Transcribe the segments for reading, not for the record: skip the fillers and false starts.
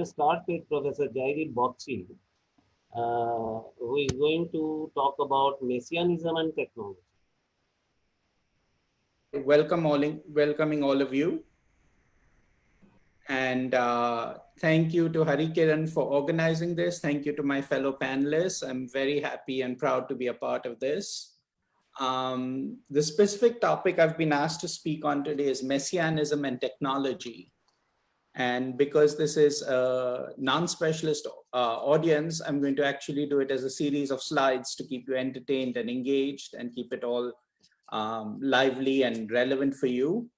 to start with Professor Joydeep Bagchee, who is going to talk about Messianism and technology. Welcoming all of you. And thank you to Hari Kiran for organizing this. Thank you to my fellow panelists. I'm very happy and proud to be a part of this. The specific topic I've been asked to speak on today is Messianism and technology. And because this is a non-specialist audience, I'm going to actually do it as a series of slides to keep you entertained and engaged and keep it all lively and relevant for you.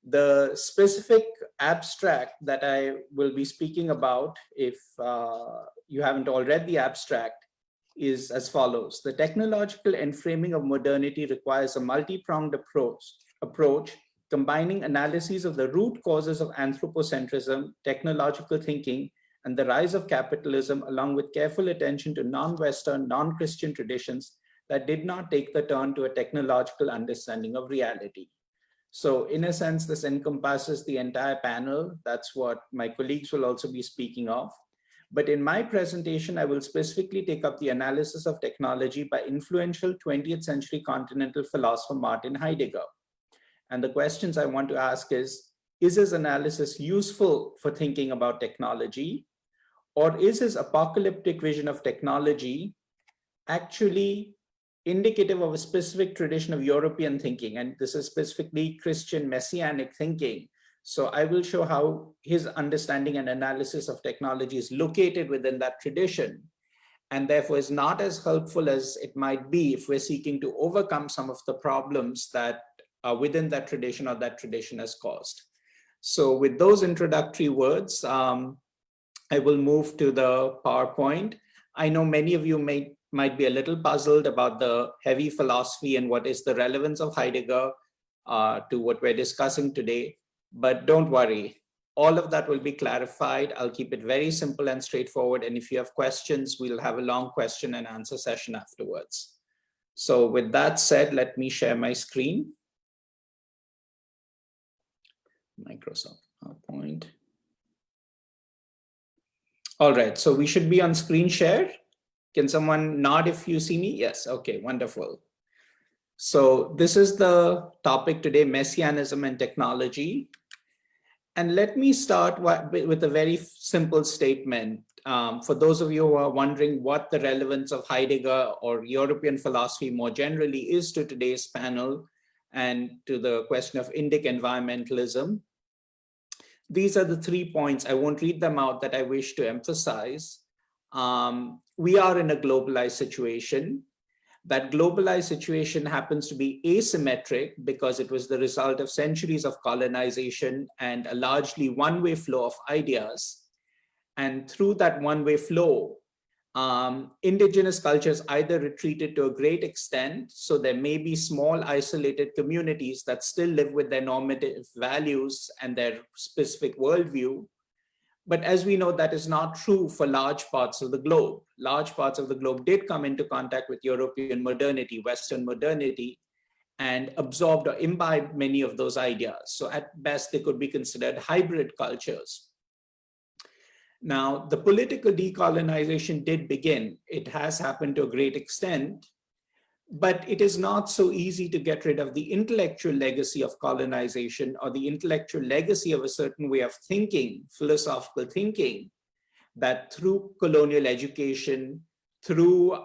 The specific abstract that I will be speaking about, if you haven't all read the abstract, is as follows. The technological enframing of modernity requires a multi-pronged approach combining analyses of the root causes of anthropocentrism, technological thinking, and the rise of capitalism, along with careful attention to non-Western, non-Christian traditions that did not take the turn to a technological understanding of reality. So in a sense, this encompasses the entire panel. That's what my colleagues will also be speaking of. But in my presentation, I will specifically take up the analysis of technology by influential 20th century continental philosopher Martin Heidegger. And the questions I want to ask is his analysis useful for thinking about technology? Or is his apocalyptic vision of technology actually indicative of a specific tradition of European thinking? And this is specifically Christian Messianic thinking. So I will show how his understanding and analysis of technology is located within that tradition, and therefore is not as helpful as it might be if we're seeking to overcome some of the problems that are within that tradition or that tradition has caused. So with those introductory words, I will move to the PowerPoint. I know many of you might be a little puzzled about the heavy philosophy and what is the relevance of Heidegger to what we're discussing today, but don't worry. All of that will be clarified. I'll keep it very simple and straightforward. And if you have questions, we'll have a long question and answer session afterwards. So with that said, let me share my screen. Microsoft PowerPoint. All right, so we should be on screen share. Can someone nod if you see me? Yes, okay, wonderful. So this is the topic today, Messianism and technology. And let me start with a very simple statement. For those of you who are wondering what the relevance of Heidegger or European philosophy more generally is to today's panel and to the question of Indic environmentalism, these are the 3 points. I won't read them out that I wish to emphasize. We are in a globalized situation. That globalized situation happens to be asymmetric because it was the result of centuries of colonization and a largely one-way flow of ideas. And through that one-way flow, indigenous cultures either retreated to a great extent, so there may be small isolated communities that still live with their normative values and their specific worldview. But as we know, that is not true for large parts of the globe. Large parts of the globe did come into contact with European modernity, Western modernity, and absorbed or imbibed many of those ideas. So at best, they could be considered hybrid cultures. Now, the political decolonization did begin. It has happened to a great extent, but it is not so easy to get rid of the intellectual legacy of colonization or the intellectual legacy of a certain way of thinking, philosophical thinking, that through colonial education, through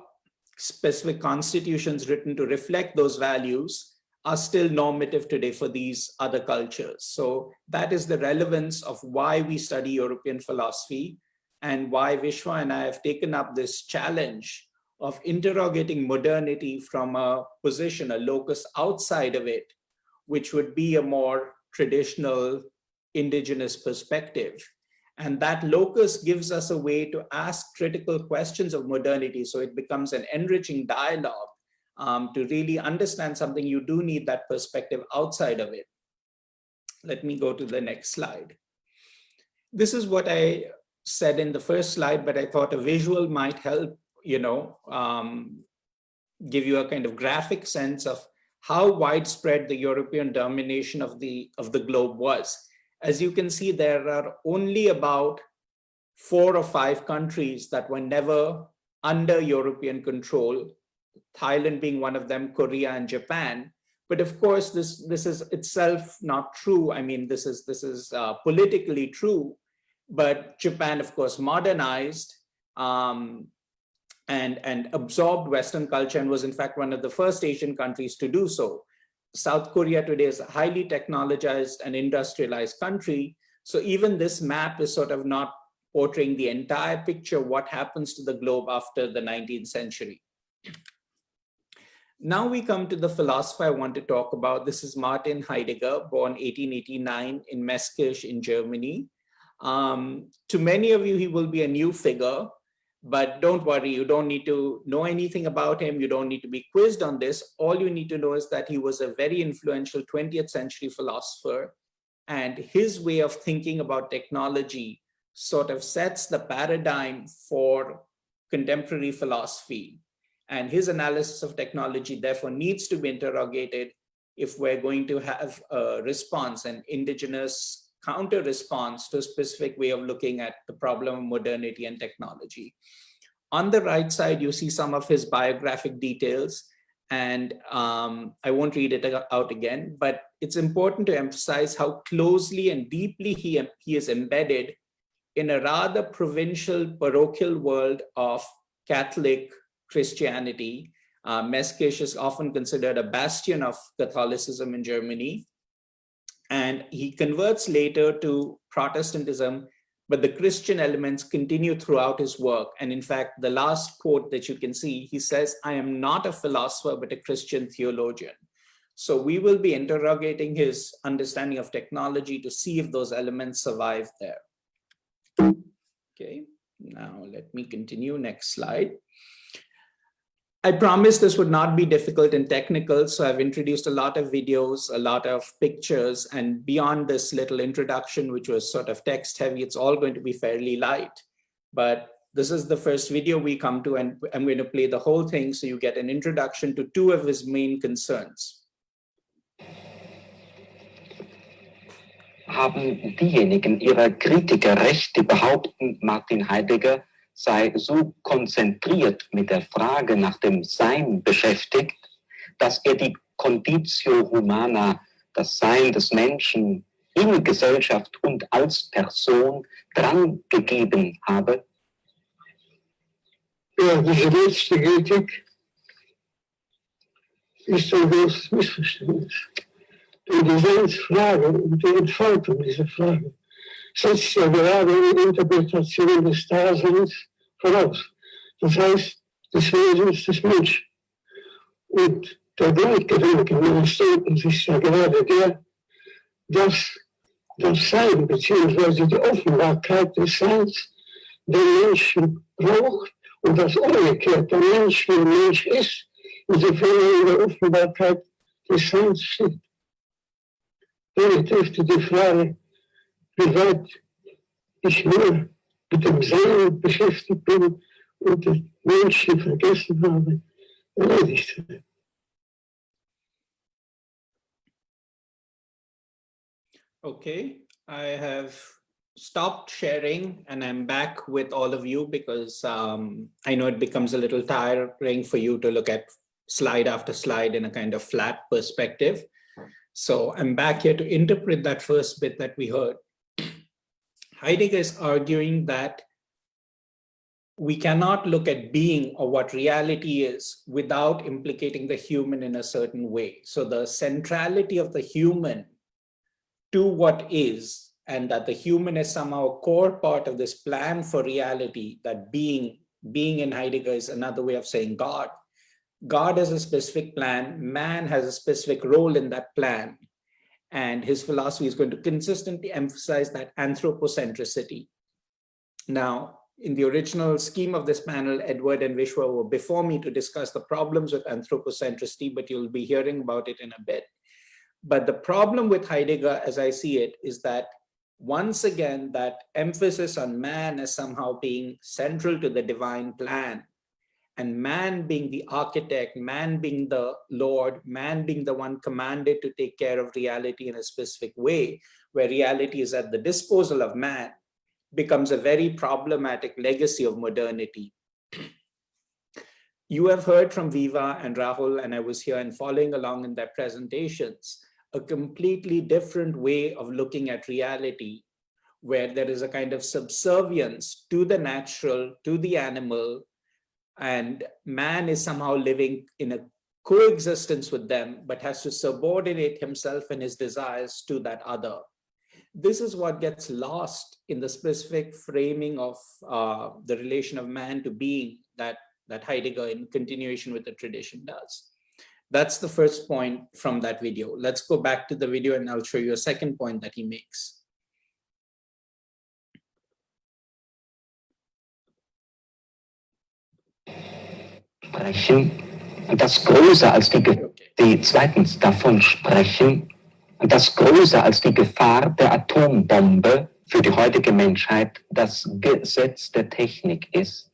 specific constitutions written to reflect those values, are still normative today for these other cultures. So that is the relevance of why we study European philosophy and why Vishwa and I have taken up this challenge of interrogating modernity from a position, a locus outside of it, which would be a more traditional indigenous perspective. And that locus gives us a way to ask critical questions of modernity. So it becomes an enriching dialogue. To really understand something, you do need that perspective outside of it. Let me go to the next slide. This is what I said in the first slide, but I thought a visual might help, give you a kind of graphic sense of how widespread the European domination of the globe was. As you can see, there are only about 4 or 5 countries that were never under European control, Thailand being one of them, Korea and Japan. But of course, this is itself not true. I mean, this is politically true, but Japan, of course, modernized and absorbed Western culture and was in fact one of the first Asian countries to do so. South Korea today is a highly technologized and industrialized country. So even this map is sort of not portraying the entire picture of what happens to the globe after the 19th century. Now we come to the philosopher I want to talk about. This is Martin Heidegger, born 1889 in Meskisch in Germany. To many of you, he will be a new figure, but don't worry, you don't need to know anything about him. You don't need to be quizzed on this. All you need to know is that he was a very influential 20th century philosopher, and his way of thinking about technology sort of sets the paradigm for contemporary philosophy. And his analysis of technology, therefore, needs to be interrogated if we're going to have a response, an indigenous counter response to a specific way of looking at the problem of modernity and technology. On the right side, you see some of his biographic details, and I won't read it out again, but it's important to emphasize how closely and deeply he is embedded in a rather provincial, parochial world of Catholic Christianity. Meskisch is often considered a bastion of Catholicism in Germany. And he converts later to Protestantism, but the Christian elements continue throughout his work. And in fact, the last quote that you can see, he says, "I am not a philosopher, but a Christian theologian." So we will be interrogating his understanding of technology to see if those elements survive there. Okay, now let me continue. Next slide. I promised this would not be difficult and technical, so I've introduced a lot of videos, a lot of pictures, and beyond this little introduction, which was sort of text heavy, it's all going to be fairly light. But this is the first video we come to, and I'm going to play the whole thing so you get an introduction to 2 of his main concerns. Haben diejenigen ihrer Kritiker recht, die behaupten, Martin Heidegger sei so konzentriert mit der Frage nach dem Sein beschäftigt, dass er die Conditio Humana, das Sein des Menschen in Gesellschaft und als Person dran gegeben habe? Ja, diese letzte Kritik ist ein großes Missverständnis. Denn die Seinsfrage und die Entfaltung dieser Frage setzt ja gerade eine Interpretation des Daseins voraus. Das heißt, des Wesens des Menschen. Und der Grundgedanke meines Denkens ist ja gerade der, dass das Sein bzw. die Offenbarkeit des Seins den Menschen braucht und das umgekehrt der Mensch wie ein Mensch ist, insofern er in der Offenbarkeit des Seins steht. Damit dürfte die Frage, wie weit ich nur mit dem Sein beschäftigt bin und den Menschen vergessen habe, erledigt sein. Okay, I have stopped sharing and I'm back with all of you because I know it becomes a little tiring for you to look at slide after slide in a kind of flat perspective. So I'm back here to interpret that first bit that we heard. Heidegger is arguing that we cannot look at being or what reality is without implicating the human in a certain way. So the centrality of the human to what is, and that the human is somehow a core part of this plan for reality, that being in Heidegger is another way of saying God. God has a specific plan, man has a specific role in that plan, and his philosophy is going to consistently emphasize that anthropocentricity. Now, in the original scheme of this panel, Edward and Vishwa were before me to discuss the problems with anthropocentricity, but you'll be hearing about it in a bit. But the problem with Heidegger, as I see it, is that once again, that emphasis on man as somehow being central to the divine plan, and man being the architect, man being the Lord, man being the one commanded to take care of reality in a specific way, where reality is at the disposal of man, becomes a very problematic legacy of modernity. You have heard from Viva and Rahul, and I was here and following along in their presentations, a completely different way of looking at reality, where there is a kind of subservience to the natural, to the animal, and man is somehow living in a coexistence with them, but has to subordinate himself and his desires to that other. This is what gets lost in the specific framing of the relation of man to being that Heidegger, in continuation with the tradition, does. That's the first point from that video. Let's go back to the video and I'll show you a second point that he makes. Das Größe als die zweitens davon sprechen, dass größer als die Gefahr der Atombombe für die heutige Menschheit das Gesetz der Technik ist.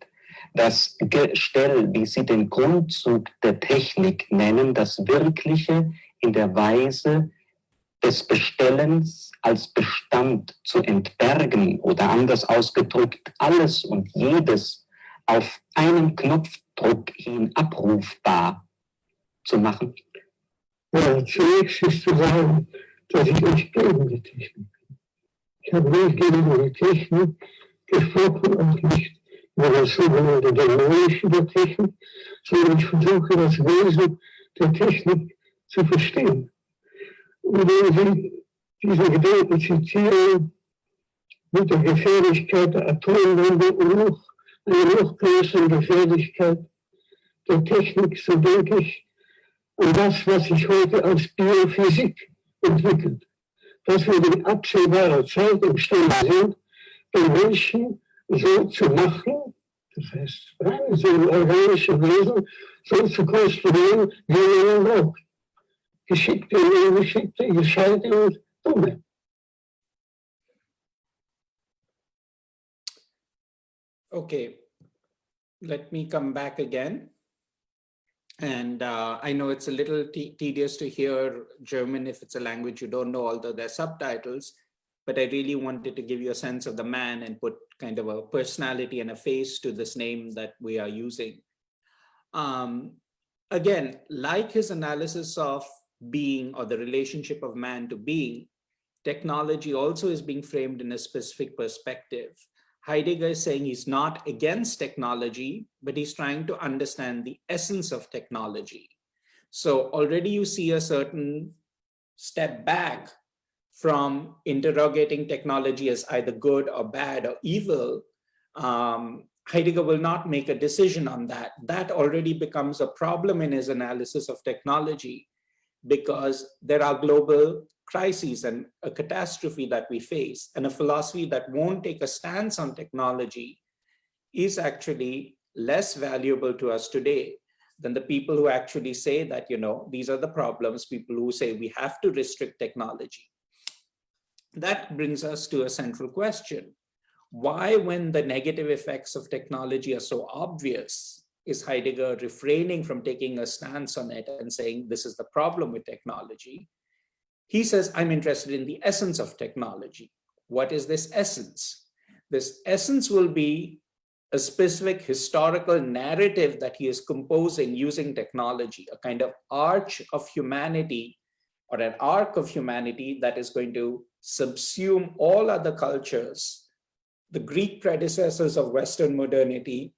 Das Gestell, wie sie den Grundzug der Technik nennen, das Wirkliche in der Weise des Bestellens als Bestand zu entbergen oder anders ausgedrückt, alles und jedes auf einen Knopfdruck hin abrufbar zu machen? Ja, zunächst ist zu sagen, dass ich nicht gegen die Technik bin. Ich habe nicht gegen die Technik gesprochen, auch nicht über das sogenannte Dämonische der Technik, sondern ich versuche das Wesen der Technik zu verstehen. Und wenn Sie diese Gedanken zitieren, mit der Gefährlichkeit der Atombombe und noch eine noch größere Gefährlichkeit der Technik, so denke ich an das, was sich heute als Biophysik entwickelt. Dass wir in absehbarer Zeit imstande sind, den Menschen so zu machen, das heißt, so ein organisches Wesen so zu konstruieren, wie er ihn braucht. Geschickte und ungeschickte, gescheite und dumme. Okay, let me come back again. And I know it's a little tedious to hear German if it's a language you don't know, although there's subtitles, but I really wanted to give you a sense of the man and put kind of a personality and a face to this name that we are using. Again, like his analysis of being or the relationship of man to being, technology also is being framed in a specific perspective. Heidegger is saying he's not against technology, but he's trying to understand the essence of technology. So already you see a certain step back from interrogating technology as either good or bad or evil. Heidegger will not make a decision on that. That already becomes a problem in his analysis of technology, because there are global crises and a catastrophe that we face, and a philosophy that won't take a stance on technology is actually less valuable to us today than the people who actually say that, you know, these are the problems, people who say we have to restrict technology. That brings us to a central question. Why, when the negative effects of technology are so obvious, is Heidegger refraining from taking a stance on it and saying this is the problem with technology? He says, I'm interested in the essence of technology. What is this essence? This essence will be a specific historical narrative that he is composing using technology, a kind of arch of humanity or an arc of humanity that is going to subsume all other cultures, the Greek predecessors of Western modernity,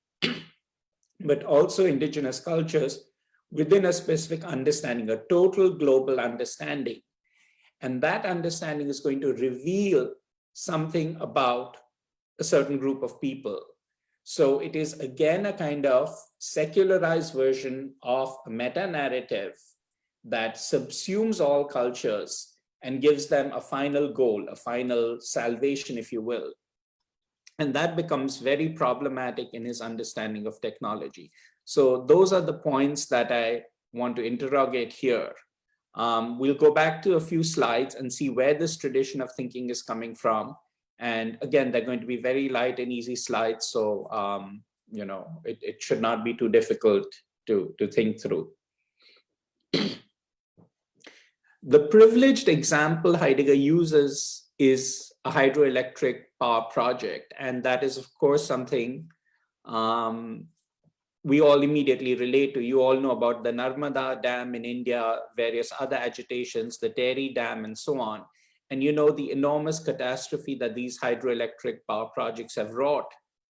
but also indigenous cultures within a specific understanding, a total global understanding. And that understanding is going to reveal something about a certain group of people. So it is again a kind of secularized version of a meta-narrative that subsumes all cultures and gives them a final goal, a final salvation, if you will. And that becomes very problematic in his understanding of technology. So those are the points that I want to interrogate here. We'll go back to a few slides and see where this tradition of thinking is coming from. And again, they're going to be very light and easy slides. So, you know, it should not be too difficult to think through. The privileged example Heidegger uses is a hydroelectric power project. And that is, of course, something we all immediately relate to. You all know about the Narmada Dam in India, various other agitations, the Tehri Dam, and so on. And you know the enormous catastrophe that these hydroelectric power projects have wrought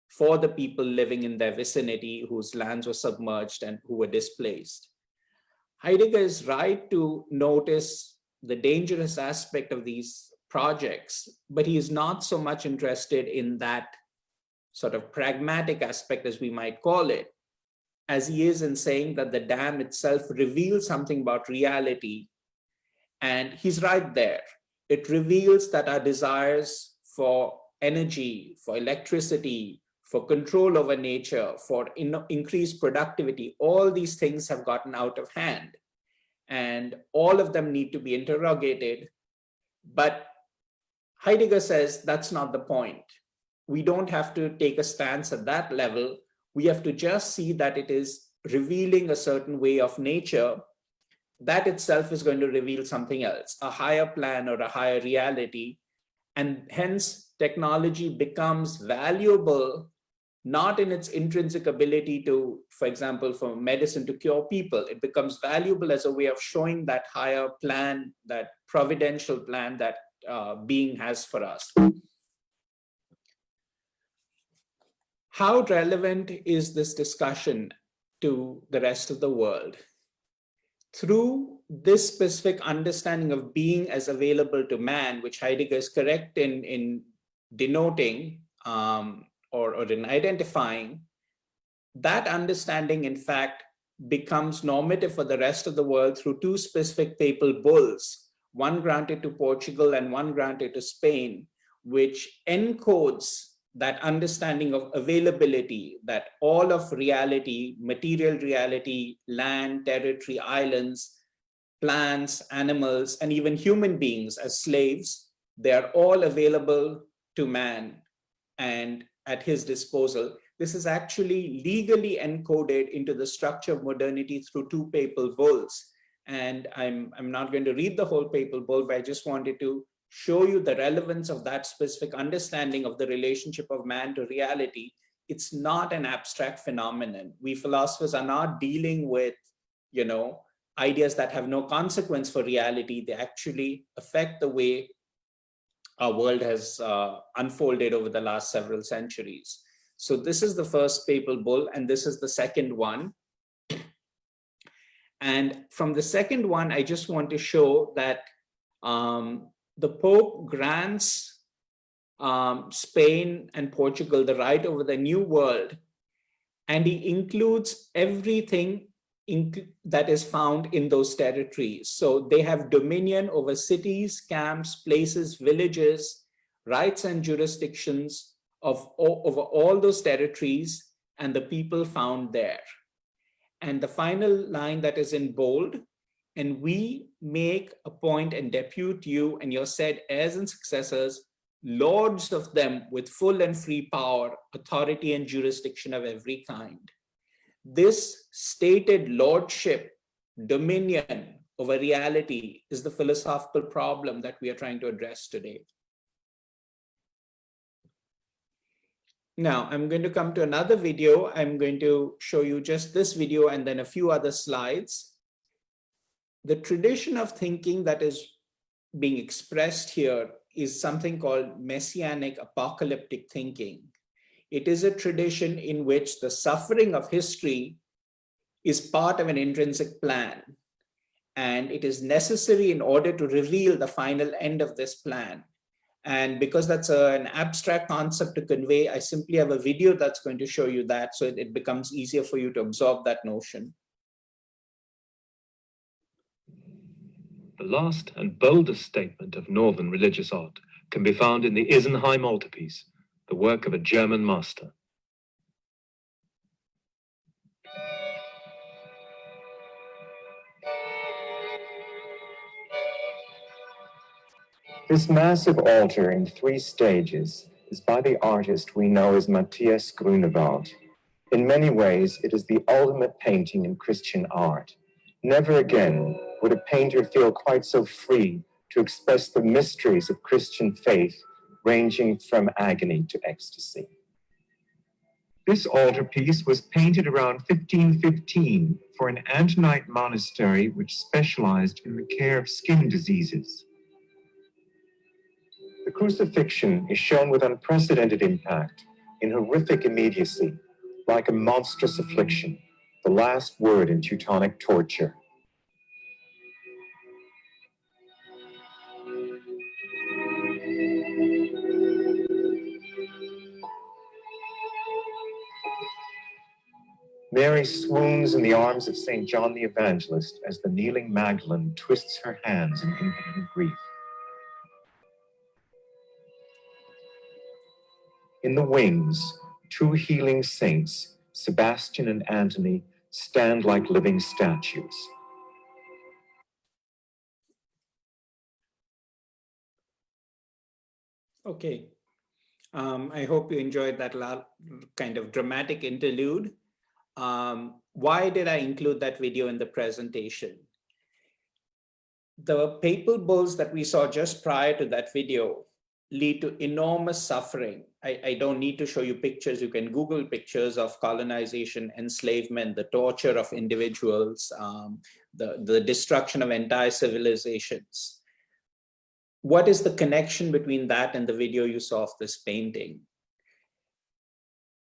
for the people living in their vicinity whose lands were submerged and who were displaced. Heidegger is right to notice the dangerous aspect of these projects, but he is not so much interested in that sort of pragmatic aspect, as we might call it, as he is in saying that the dam itself reveals something about reality. And he's right there. It reveals that our desires for energy, for electricity, for control over nature, for increased productivity, all these things have gotten out of hand. And all of them need to be interrogated. But Heidegger says that's not the point. We don't have to take a stance at that level. We have to just see that it is revealing a certain way of nature. That itself is going to reveal something else, a higher plan or a higher reality. And hence, technology becomes valuable, not in its intrinsic ability to, for example, for medicine to cure people. It becomes valuable as a way of showing that higher plan, that providential plan that being has for us. How relevant is this discussion to the rest of the world? Through this specific understanding of being as available to man, which Heidegger is correct in denoting or in identifying, that understanding, in fact, becomes normative for the rest of the world through two specific papal bulls, one granted to Portugal and one granted to Spain, which encodes that understanding of availability, that all of reality, material reality, land, territory, islands, plants, animals, and even human beings as slaves, they are all available to man and at his disposal. This is actually legally encoded into the structure of modernity through two papal bulls. And I'm not going to read the whole papal bull, but I just wanted to show you the relevance of that specific understanding of the relationship of man to reality. It's not an abstract phenomenon. We philosophers are not dealing with, ideas that have no consequence for reality. They actually affect the way our world has unfolded over the last several centuries. So this is the first papal bull, and this is the second one. And from the second one, I just want to show that the Pope grants Spain and Portugal the right over the New World, and he includes everything that is found in those territories. So they have dominion over cities, camps, places, villages, rights and jurisdictions over all those territories and the people found there. And the final line that is in bold, and we make a point and depute you and your said heirs and successors, lords of them with full and free power, authority and jurisdiction of every kind. This stated lordship, dominion over reality is the philosophical problem that we are trying to address today. Now, I'm going to come to another video. I'm going to show you just this video and then a few other slides. The tradition of thinking that is being expressed here is something called Messianic apocalyptic thinking. It is a tradition in which the suffering of history is part of an intrinsic plan, and it is necessary in order to reveal the final end of this plan. And because that's an abstract concept to convey, I simply have a video that's going to show you that, so it becomes easier for you to absorb that notion. The last and boldest statement of Northern religious art can be found in the Isenheim Altar piece, the work of a German master. This massive altar in 3 stages is by the artist we know as Matthias Grunewald. In many ways, it is the ultimate painting in Christian art. Never again would a painter feel quite so free to express the mysteries of Christian faith ranging from agony to ecstasy. This altarpiece was painted around 1515 for an Antonite monastery which specialized in the care of skin diseases. The crucifixion is shown with unprecedented impact, in horrific immediacy, like a monstrous affliction, the last word in Teutonic torture. Mary swoons in the arms of St. John the Evangelist as the kneeling Magdalene twists her hands in impotent grief. In the wings, two healing saints, Sebastian and Antony, stand like living statues. Okay. I hope you enjoyed that kind of dramatic interlude. Why did I include that video in the presentation? The papal bulls that we saw just prior to that video lead to enormous suffering. I don't need to show you pictures. You can Google pictures of colonization, enslavement, the torture of individuals, the destruction of entire civilizations. What is the connection between that and the video you saw of this painting?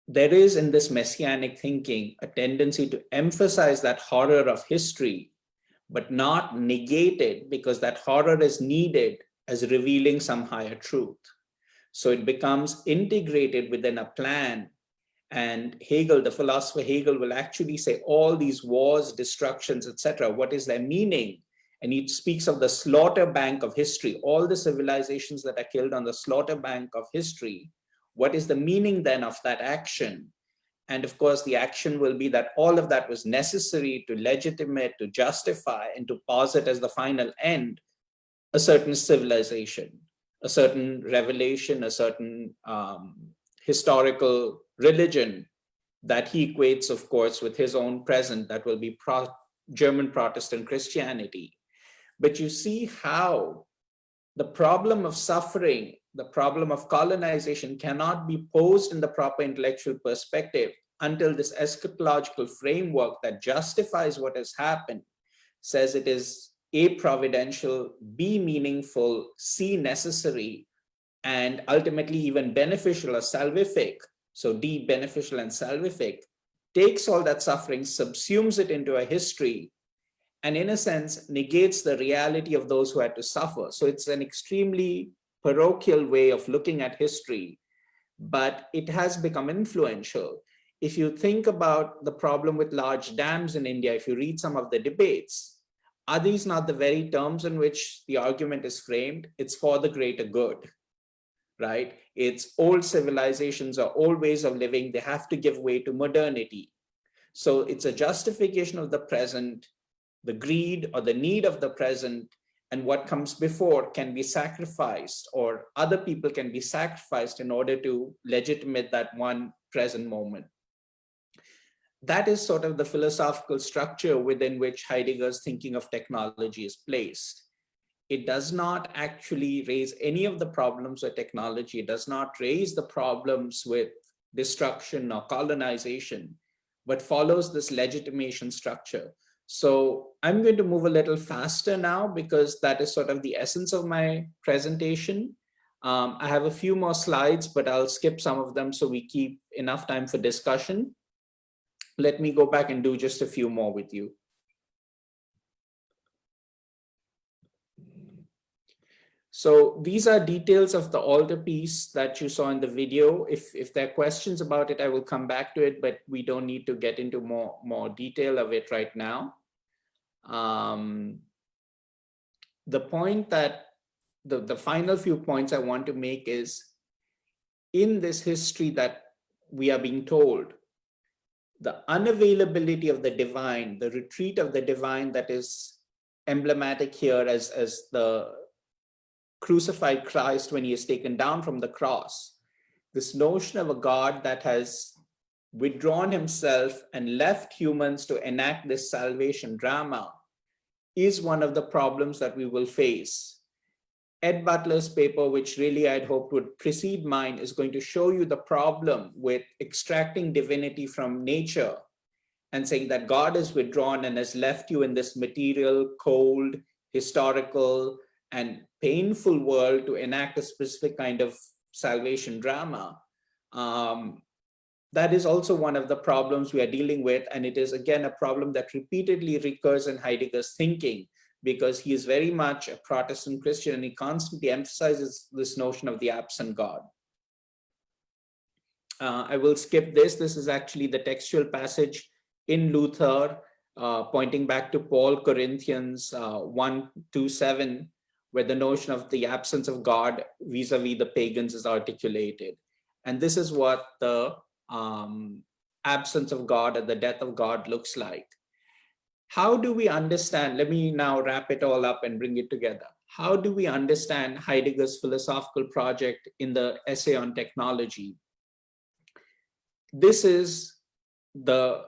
There is in this messianic thinking a tendency to emphasize that horror of history, but not negate it, because that horror is needed as revealing some higher truth. So it becomes integrated within a plan. And Hegel, the philosopher Hegel, will actually say all these wars, destructions, etc., what is their meaning? And he speaks of the slaughter bank of history, all the civilizations that are killed on the slaughter bank of history. What is the meaning then of that action? And of course, the action will be that all of that was necessary to legitimate, to justify, and to posit as the final end a certain civilization, a certain revelation, a certain historical religion that he equates, of course, with his own present, that will be German Protestant Christianity. But you see how the problem of suffering, the problem of colonization cannot be posed in the proper intellectual perspective until this eschatological framework that justifies what has happened says it is A, providential, B, meaningful, C, necessary, and ultimately even beneficial or salvific. So D, beneficial and salvific, takes all that suffering, subsumes it into a history, and in a sense negates the reality of those who had to suffer. So it's an extremely parochial way of looking at history, but it has become influential. If you think about the problem with large dams in India, if you read some of the debates, are these not the very terms in which the argument is framed? It's for the greater good, right? It's old civilizations or old ways of living, they have to give way to modernity. So it's a justification of the present, the greed or the need of the present, and what comes before can be sacrificed, or other people can be sacrificed in order to legitimate that one present moment. That is sort of the philosophical structure within which Heidegger's thinking of technology is placed. It does not actually raise any of the problems with technology. It does not raise the problems with destruction or colonization, but follows this legitimation structure. So I'm going to move a little faster now because that is sort of the essence of my presentation. I have a few more slides, but I'll skip some of them so we keep enough time for discussion. Let me go back and do just a few more with you. So these are details of the altarpiece that you saw in the video. If there are questions about it, I will come back to it, but we don't need to get into more detail of it right now. The point that, the final few points I want to make is, in this history that we are being told, the unavailability of the divine, the retreat of the divine that is emblematic here as the crucified Christ when he is taken down from the cross, this notion of a God that has withdrawn himself and left humans to enact this salvation drama is one of the problems that we will face. Ed Butler's paper, which really I'd hoped would precede mine, is going to show you the problem with extracting divinity from nature and saying that God is withdrawn and has left you in this material, cold, historical, and painful world to enact a specific kind of salvation drama. That is also one of the problems we are dealing with. And it is, again, a problem that repeatedly recurs in Heidegger's thinking, because he is very much a Protestant Christian and he constantly emphasizes this notion of the absent God. I will skip this. This is actually the textual passage in Luther, pointing back to Paul Corinthians 1:2-7, where the notion of the absence of God vis-a-vis the pagans is articulated. And this is what the absence of God or the death of God looks like. How do we understand? Let me now wrap it all up and bring it together. How do we understand Heidegger's philosophical project in the essay on technology? This is the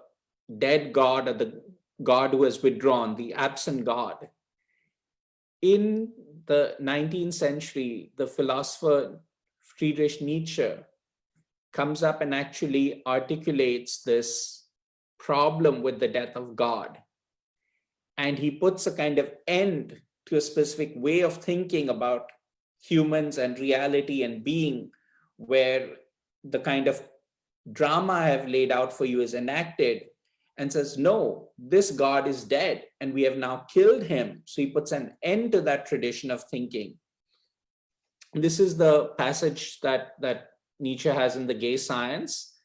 dead God, or the God who has withdrawn, the absent God. In the 19th century, the philosopher Friedrich Nietzsche comes up and actually articulates this problem with the death of God. And he puts a kind of end to a specific way of thinking about humans and reality and being, where the kind of drama I have laid out for you is enacted, and says, no, this God is dead and we have now killed him. So he puts an end to that tradition of thinking. This is the passage that Nietzsche has in The Gay Science.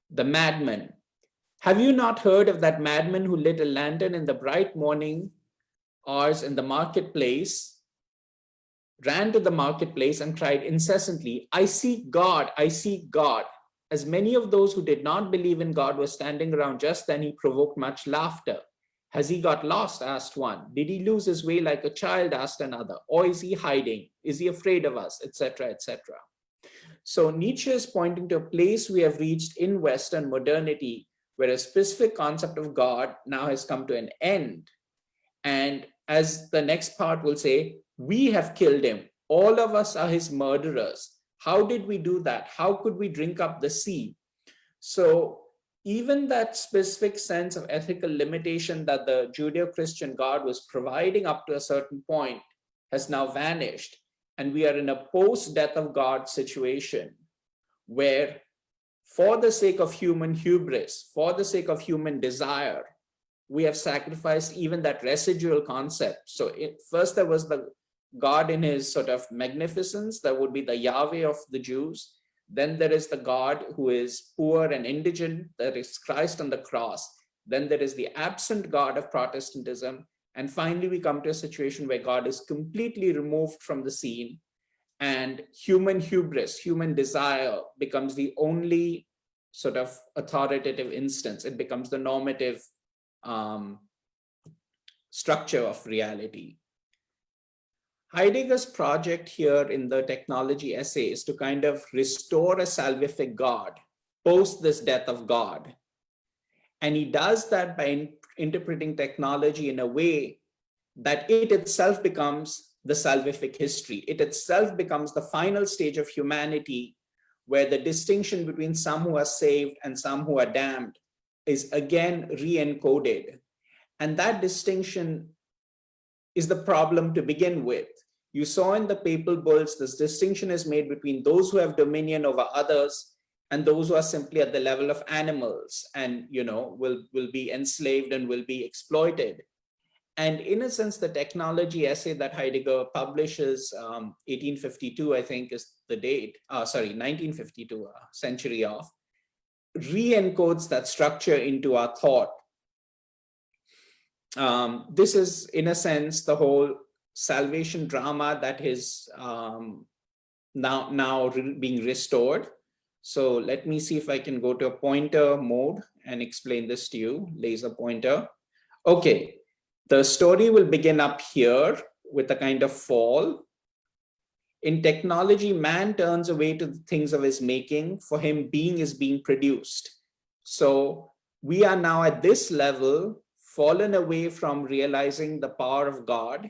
The madman. Have you not heard of that madman who lit a lantern in the bright morning hours in the marketplace, ran to the marketplace and cried incessantly, I seek God, I seek God. As many of those who did not believe in God were standing around just then, he provoked much laughter. Has he got lost? Asked one. Did he lose his way like a child? Asked another. Or is he hiding? Is he afraid of us? Etc., etc. So Nietzsche is pointing to a place we have reached in Western modernity, where a specific concept of God now has come to an end. And as the next part will say, we have killed him. All of us are his murderers. How did we do that? How could we drink up the sea? So even that specific sense of ethical limitation that the Judeo-Christian God was providing up to a certain point has now vanished. And we are in a post-death of God situation where, for the sake of human hubris, for the sake of human desire, we have sacrificed even that residual concept. So first there was the God in his sort of magnificence, that would be the Yahweh of the Jews. Then there is the God who is poor and indigent, that is Christ on the cross. Then there is the absent God of Protestantism. And finally, we come to a situation where God is completely removed from the scene and human hubris, human desire becomes the only sort of authoritative instance. It becomes the normative structure of reality. Heidegger's project here in the technology essay is to kind of restore a salvific God post this death of God. And he does that by interpreting technology in a way that it itself becomes the salvific history. It itself becomes the final stage of humanity, where the distinction between some who are saved and some who are damned is again re-encoded. And that distinction is the problem to begin with. You saw in the papal bulls, this distinction is made between those who have dominion over others and those who are simply at the level of animals and, will be enslaved and will be exploited. And in a sense, the technology essay that Heidegger publishes, 1852, I think is the date, 1952, century off, re-encodes that structure into our thought. This is, in a sense, the whole salvation drama that is now being restored. So let me see if I can go to a pointer mode and explain this to you, laser pointer. Okay, the story will begin up here with a kind of fall. In technology, man turns away to the things of his making. For him, being is being produced. So we are now at this level fallen away from realizing the power of God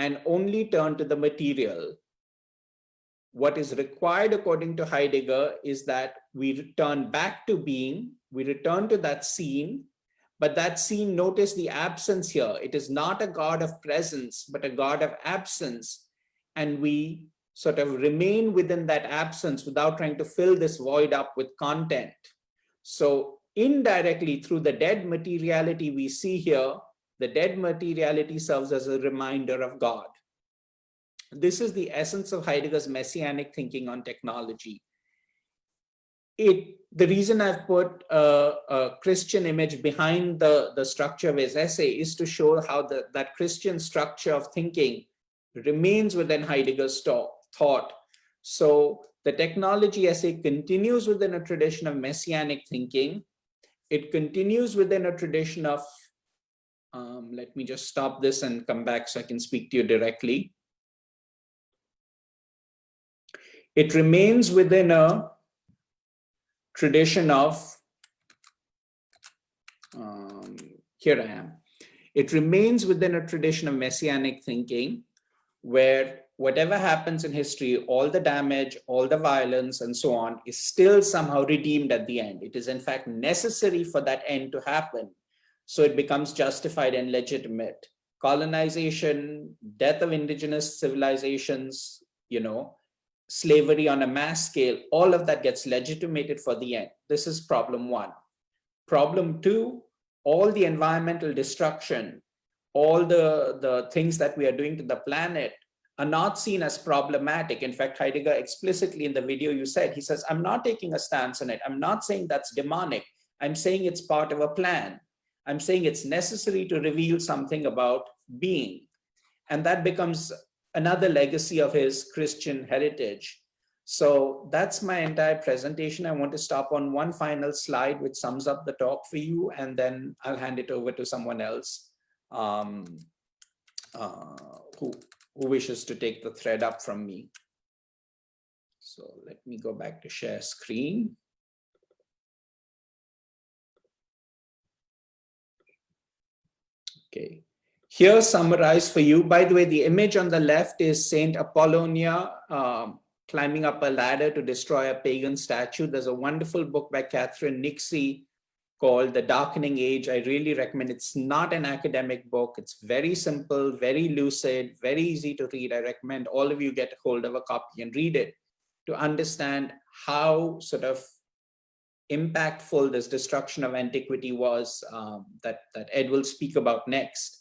and only turn to the material. What is required according to Heidegger is that we return back to being, we return to that scene, but that scene, notice the absence here. It is not a God of presence, but a God of absence. And we sort of remain within that absence without trying to fill this void up with content. So indirectly, through the dead materiality we see here, the dead materiality serves as a reminder of God. This is the essence of Heidegger's messianic thinking on technology. The reason I've put a Christian image behind the structure of his essay is to show how that Christian structure of thinking remains within Heidegger's thought. So the technology essay continues within a tradition of messianic thinking. It continues within a tradition of, let me just stop this and come back so I can speak to you directly. It remains within a tradition of, here I am. It remains within a tradition of messianic thinking where whatever happens in history, all the damage, all the violence and so on is still somehow redeemed at the end. It is in fact necessary for that end to happen. So it becomes justified and legitimate. Colonization, death of indigenous civilizations, slavery on a mass scale, all of that gets legitimated for the end. This is problem one. Problem two, all the environmental destruction, all the things that we are doing to the planet are not seen as problematic. In fact, Heidegger explicitly in the video you said, he says, I'm not taking a stance on it. I'm not saying that's demonic. I'm saying it's part of a plan. I'm saying it's necessary to reveal something about being. And that becomes another legacy of his Christian heritage. So that's my entire presentation. I want to stop on one final slide, which sums up the talk for you, and then I'll hand it over to someone else who wishes to take the thread up from me. So let me go back to share screen. Okay. Here summarized for you. By the way, the image on the left is Saint Apollonia climbing up a ladder to destroy a pagan statue. There's a wonderful book by Catherine Nixie called The Darkening Age. I really recommend it. It's not an academic book. It's very simple, very lucid, very easy to read. I recommend all of you get a hold of a copy and read it to understand how sort of impactful this destruction of antiquity was that Ed will speak about next.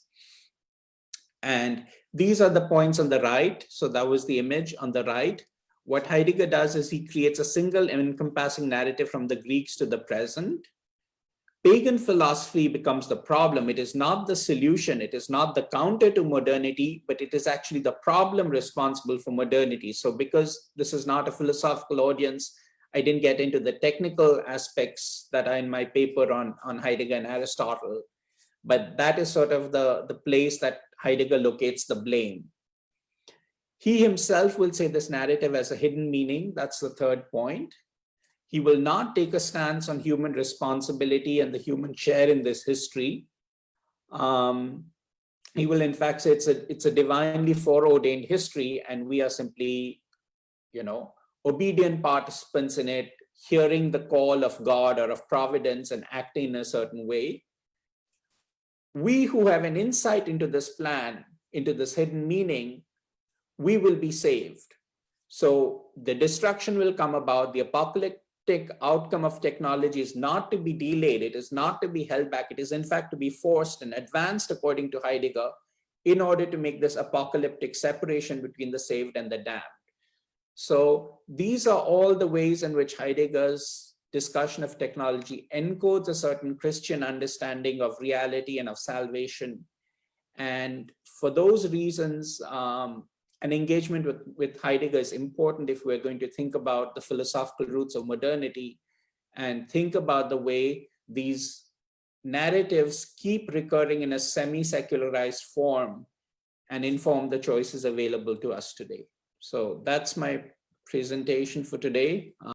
And these are the points on the right. So that was the image on the right. What Heidegger does is he creates a single and encompassing narrative from the Greeks to the present. Pagan philosophy becomes the problem. It is not the solution. It is not the counter to modernity, but it is actually the problem responsible for modernity. So because this is not a philosophical audience, I didn't get into the technical aspects that are in my paper on Heidegger and Aristotle. But that is sort of the place that Heidegger locates the blame. He himself will say this narrative has a hidden meaning. That's the third point. He will not take a stance on human responsibility and the human share in this history. He will in fact say it's a divinely foreordained history and we are simply, obedient participants in it, hearing the call of God or of providence and acting in a certain way. We who have an insight into this plan, into this hidden meaning, we will be saved. So the destruction will come about. The apocalyptic outcome of technology is not to be delayed. It is not to be held back. It is in fact to be forced and advanced according to Heidegger in order to make this apocalyptic separation between the saved and the damned. So these are all the ways in which Heidegger's discussion of technology encodes a certain Christian understanding of reality and of salvation. And for those reasons, an engagement with Heidegger is important if we're going to think about the philosophical roots of modernity and think about the way these narratives keep recurring in a semi-secularized form and inform the choices available to us today. So that's my presentation for today.